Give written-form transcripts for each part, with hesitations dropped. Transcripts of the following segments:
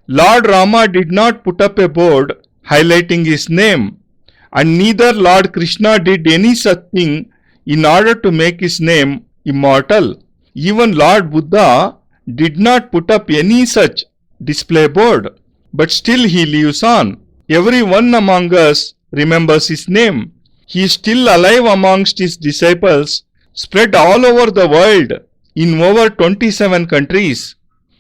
Lord Rama did not put up a board highlighting his name, and neither Lord Krishna did any such thing in order to make his name immortal. Even Lord Buddha did not put up any such display board, but still he lives on. Every one among us remembers his name. He is still alive amongst his disciples, spread all over the world in over 27 countries.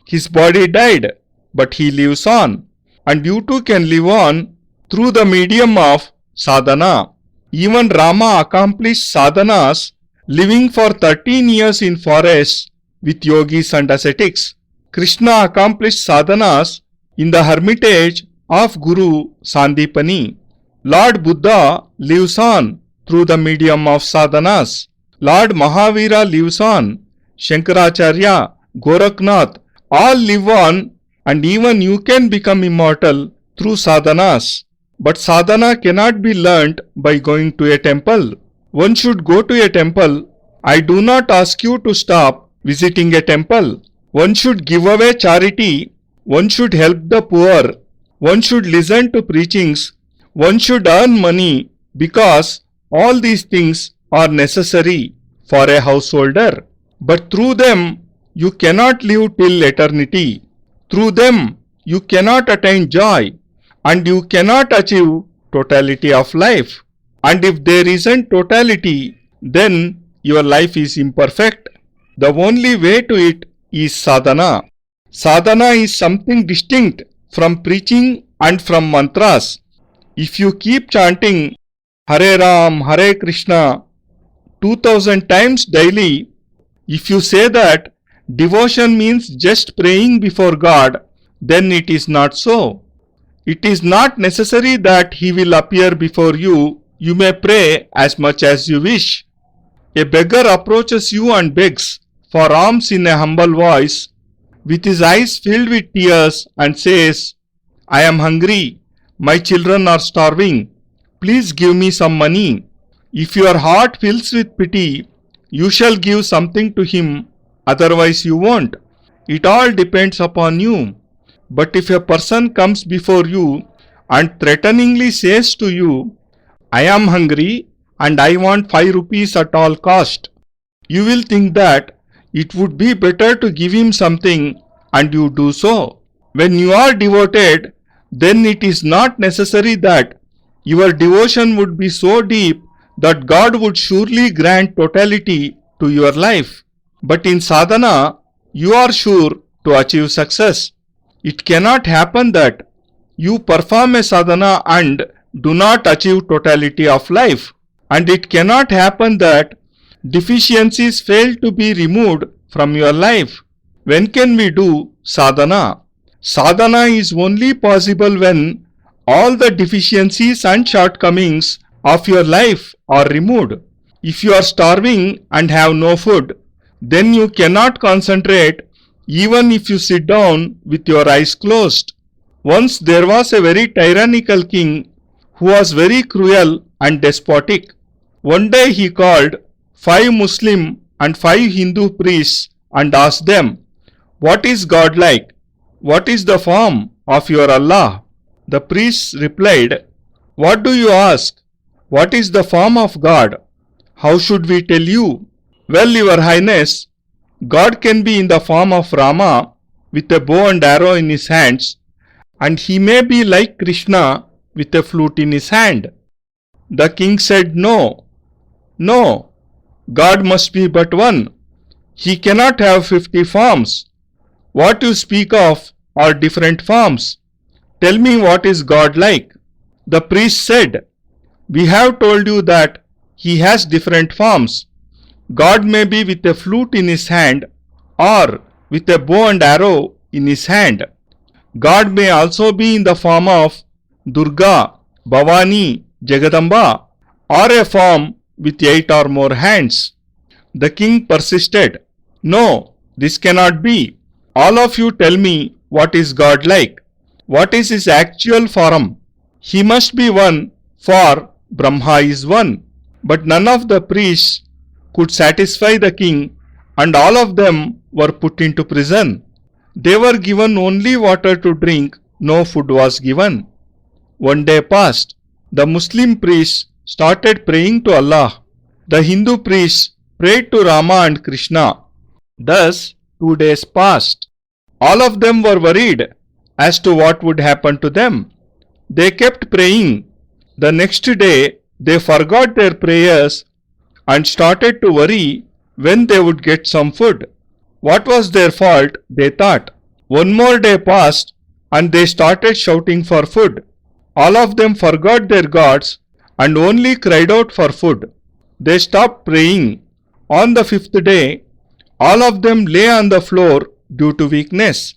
His body died, but he lives on, and you too can live on through the medium of sadhana. Even Rama accomplished sadhanas, living for 13 years in forests with yogis and ascetics. Krishna accomplished sadhanas in the hermitage of Guru Sandipani. Lord Buddha lives on through the medium of sadhanas. Lord Mahavira lives on. Shankaracharya, Goraknath, all live on, and even you can become immortal through sadhanas. But sadhana cannot be learnt by going to a temple. One should go to a temple. I do not ask you to stop visiting a temple. One should give away charity. One should help the poor. One should listen to preachings. One should earn money, because all these things are necessary for a householder. But through them you cannot live till eternity. Through them you cannot attain joy, and you cannot achieve totality of life. And if there isn't totality, then your life is imperfect. The only way to it is sadhana. Sadhana is something distinct from preaching and from mantras. If you keep chanting Hare Ram, Hare Krishna 2000 times daily, if you say that devotion means just praying before God, then it is not so. It is not necessary that He will appear before you. You may pray as much as you wish. A beggar approaches you and begs for alms in a humble voice, with his eyes filled with tears, and says, I am hungry, my children are starving, please give me some money. If your heart fills with pity, you shall give something to him, otherwise you won't. It all depends upon you. But if a person comes before you and threateningly says to you, I am hungry and I want 5 rupees at all cost, you will think that it would be better to give him something, and you do so. When you are devoted, then it is not necessary that your devotion would be so deep that God would surely grant totality to your life. But in sadhana, you are sure to achieve success. It cannot happen that you perform a sadhana and do not achieve totality of life. And it cannot happen that deficiencies fail to be removed from your life. When can we do sadhana? Sadhana is only possible when all the deficiencies and shortcomings of your life are removed. If you are starving and have no food, then you cannot concentrate even if you sit down with your eyes closed. Once there was a very tyrannical king who was very cruel and despotic. One day he called 5 Muslim and 5 Hindu priests and asked them, What is God like? What is the form of your Allah? The priests replied, What do you ask? What is the form of God? How should we tell you? Well, Your Highness, God can be in the form of Rama with a bow and arrow in his hands, and he may be like Krishna with a flute in his hand. The king said, No, God must be but one. He cannot have 50 forms. What you speak of are different forms. Tell me, what is God like? The priest said, We have told you that He has different forms. God may be with a flute in his hand or with a bow and arrow in his hand. God may also be in the form of Durga, Bhavani, Jagadamba, or a form with 8 or more hands. The king persisted, No, this cannot be. All of you tell me, what is God like? What is his actual form? He must be one, for Brahma is one. But none of the priests could satisfy the king, and all of them were put into prison. They were given only water to drink, no food was given. One day passed. The Muslim priests started praying to Allah. The Hindu priests prayed to Rama and Krishna. Thus, 2 days passed. All of them were worried as to what would happen to them. They kept praying. The next day, they forgot their prayers and started to worry when they would get some food. What was their fault, they thought. One more day passed and they started shouting for food. All of them forgot their gods and only cried out for food. They stopped praying. On the 5th day, all of them lay on the floor due to weakness.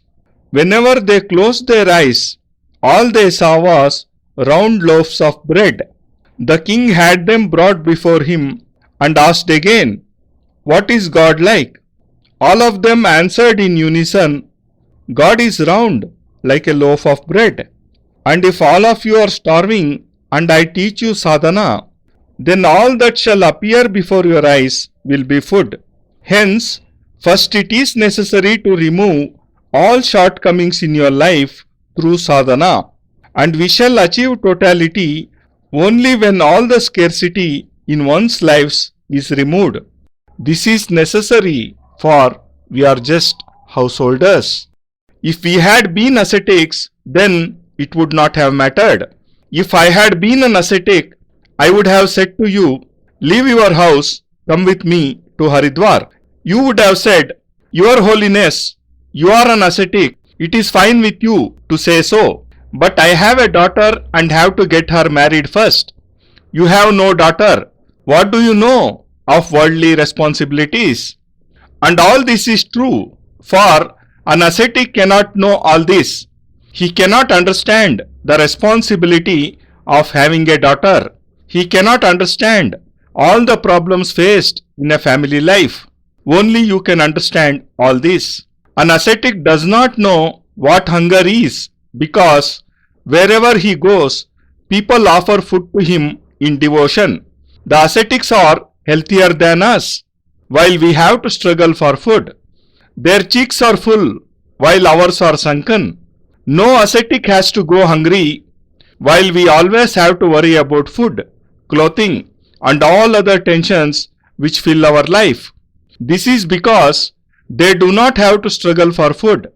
Whenever they closed their eyes, all they saw was round loaves of bread. The king had them brought before him and asked again, "What is God like?" All of them answered in unison, "God is round, like a loaf of bread. And if all of you are starving and I teach you sadhana, then all that shall appear before your eyes will be food. Hence, first it is necessary to remove all shortcomings in your life through sadhana, and we shall achieve totality only when all the scarcity in one's lives is removed. This is necessary, for we are just householders. If we had been ascetics, then it would not have mattered. If I had been an ascetic, I would have said to you, leave your house, come with me to Haridwar. You would have said, Your Holiness, you are an ascetic, it is fine with you to say so. But I have a daughter and have to get her married first. You have no daughter. What do you know of worldly responsibilities? And all this is true, for an ascetic cannot know all this. He cannot understand the responsibility of having a daughter. He cannot understand all the problems faced in a family life. Only you can understand all this. An ascetic does not know what hunger is, because wherever he goes, people offer food to him in devotion. The ascetics are healthier than us, while we have to struggle for food. Their cheeks are full, while ours are sunken. No ascetic has to go hungry, while we always have to worry about food, clothing, and all other tensions which fill our life. This is because they do not have to struggle for food.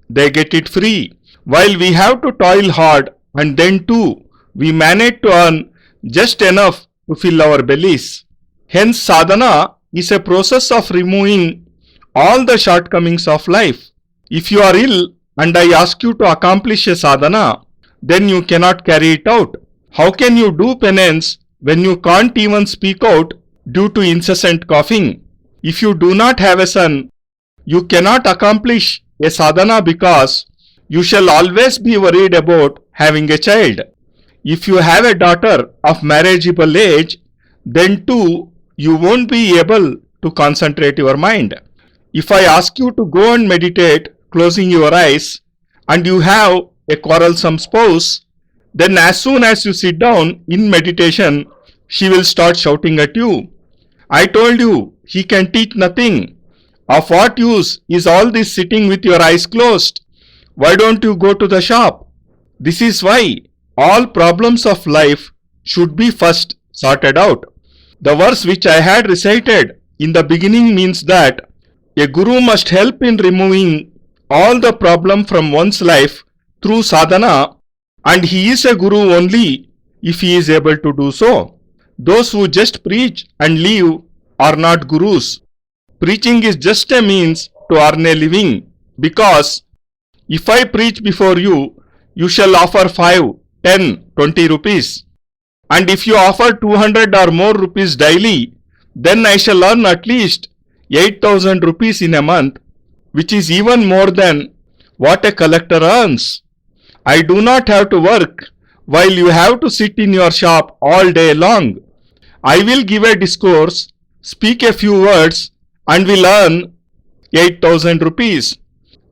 They get it free, while we have to toil hard, and then too we manage to earn just enough to fill our bellies. Hence, sadhana is a process of removing all the shortcomings of life. If you are ill and I ask you to accomplish a sadhana, then you cannot carry it out. How can you do penance when you can't even speak out due to incessant coughing? If you do not have a son, you cannot accomplish a sadhana because you shall always be worried about having a child. If you have a daughter of marriageable age, then too you won't be able to concentrate your mind. If I ask you to go and meditate closing your eyes and you have a quarrelsome spouse, then as soon as you sit down in meditation, she will start shouting at you. I told you, he can teach nothing. Of what use is all this sitting with your eyes closed? Why don't you go to the shop? This is why all problems of life should be first sorted out. The verse which I had recited in the beginning means that a guru must help in removing all the problem from one's life through sadhana, and he is a guru only if he is able to do so. Those who just preach and leave are not gurus. Preaching is just a means to earn a living, because if I preach before you, you shall offer 5, 10, 20 rupees. And if you offer 200 or more rupees daily, then I shall earn at least 8,000 rupees in a month, which is even more than what a collector earns. I do not have to work while you have to sit in your shop all day long. I will give a discourse, speak a few words, and will earn 8,000 rupees.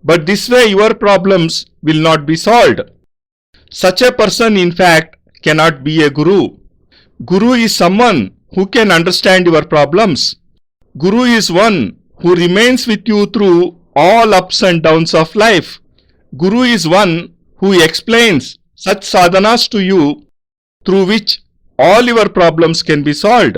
But this way your problems will not be solved. Such a person, in fact, cannot be a guru. Guru is someone who can understand your problems. Guru is one who remains with you through all ups and downs of life. Guru is one who explains such sadhanas to you through which all your problems can be solved.